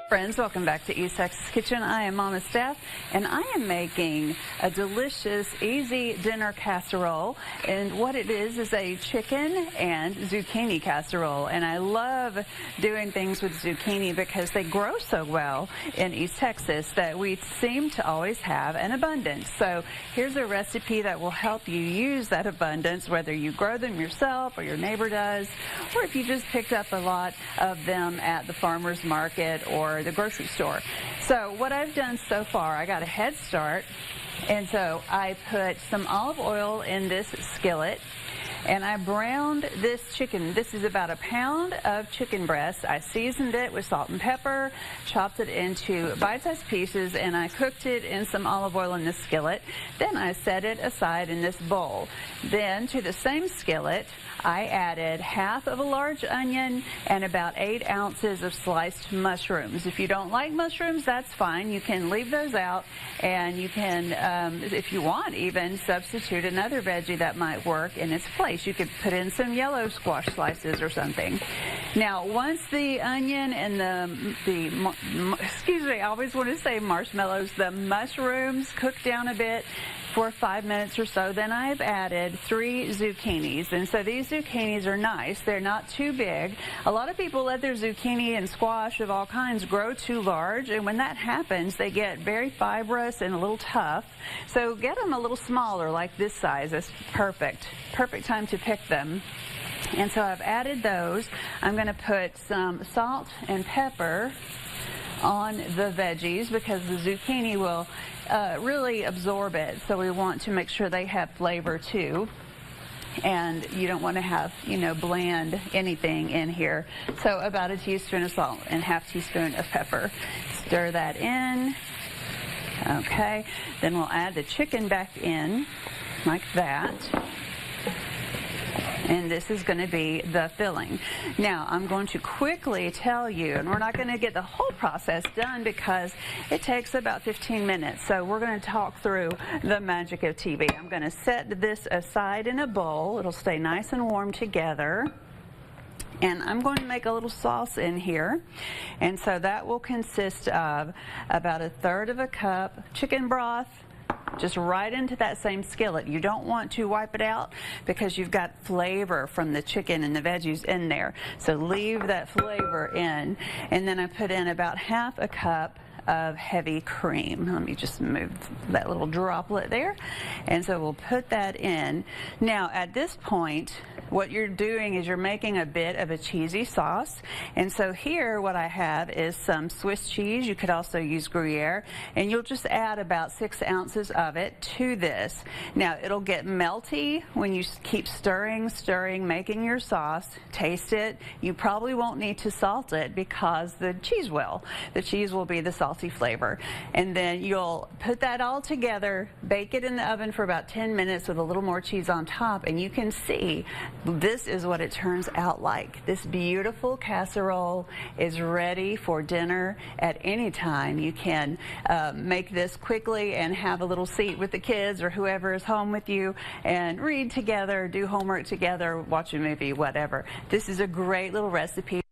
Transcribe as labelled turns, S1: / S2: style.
S1: Friends, welcome back to East Texas Kitchen. I am Mama Steph, and I am making a delicious, easy dinner casserole. And what it is a chicken and zucchini casserole. And I love doing things with zucchini because they grow so well in East Texas that we seem to always have an abundance. So here's a recipe that will help you use that abundance, whether you grow them yourself or your neighbor does, or if you just picked up a lot of them at the farmer's market or the grocery store. So what I've done so far, I got a head start, and so I put some olive oil in this skillet, and I browned this chicken. This is about a pound of chicken breast. I seasoned it with salt and pepper, chopped it into bite-sized pieces, and I cooked it in some olive oil in this skillet. Then I set it aside in this bowl. Then to the same skillet, I added half of a large onion and about 8 ounces of sliced mushrooms. If you don't like mushrooms, that's fine. You can leave those out, and you can, if you want, even substitute another veggie that might work in its place. You could put in some yellow squash slices or something. Now, once the onion and excuse me, I always want to say marshmallows, the mushrooms cook down a bit for 5 minutes or so, then I've added 3 zucchinis. And so these zucchinis are nice. They're not too big. A lot of people let their zucchini and squash of all kinds grow too large, and when that happens, they get very fibrous and a little tough. So get them a little smaller, like this size. That's perfect. Perfect time to pick them. And so I've added those. I'm going to put some salt and pepper on the veggies because the zucchini will really absorb it, so we want to make sure they have flavor too, and you don't want to have, bland anything in here. So about a teaspoon of salt and half teaspoon of pepper. Stir that in. Okay, then we'll add the chicken back in like that. And this is going to be the filling. Now, I'm going to quickly tell you, and we're not going to get the whole process done because it takes about 15 minutes. So we're going to talk through the magic of TV. I'm going to set this aside in a bowl. It'll stay nice and warm together. And I'm going to make a little sauce in here. And so that will consist of about 1/3 cup chicken broth, just right into that same skillet. You don't want to wipe it out because you've got flavor from the chicken and the veggies in there. So leave that flavor in. And then I put in about 1/2 cup of heavy cream. Let me just move that little droplet there. And so we'll put that in. Now at this point, what you're doing is you're making a bit of a cheesy sauce. And so here what I have is some Swiss cheese. You could also use Gruyere, and you'll just add about 6 ounces of it to this. Now it'll get melty when you keep stirring, making your sauce. Taste it. You probably won't need to salt it because the cheese will. The cheese will be the salty flavor. And then you'll put that all together, bake it in the oven for about 10 minutes with a little more cheese on top, and you can see this is what it turns out like. This beautiful casserole is ready for dinner at any time. You can make this quickly and have a little seat with the kids or whoever is home with you and read together, do homework together, watch a movie, whatever. This is a great little recipe.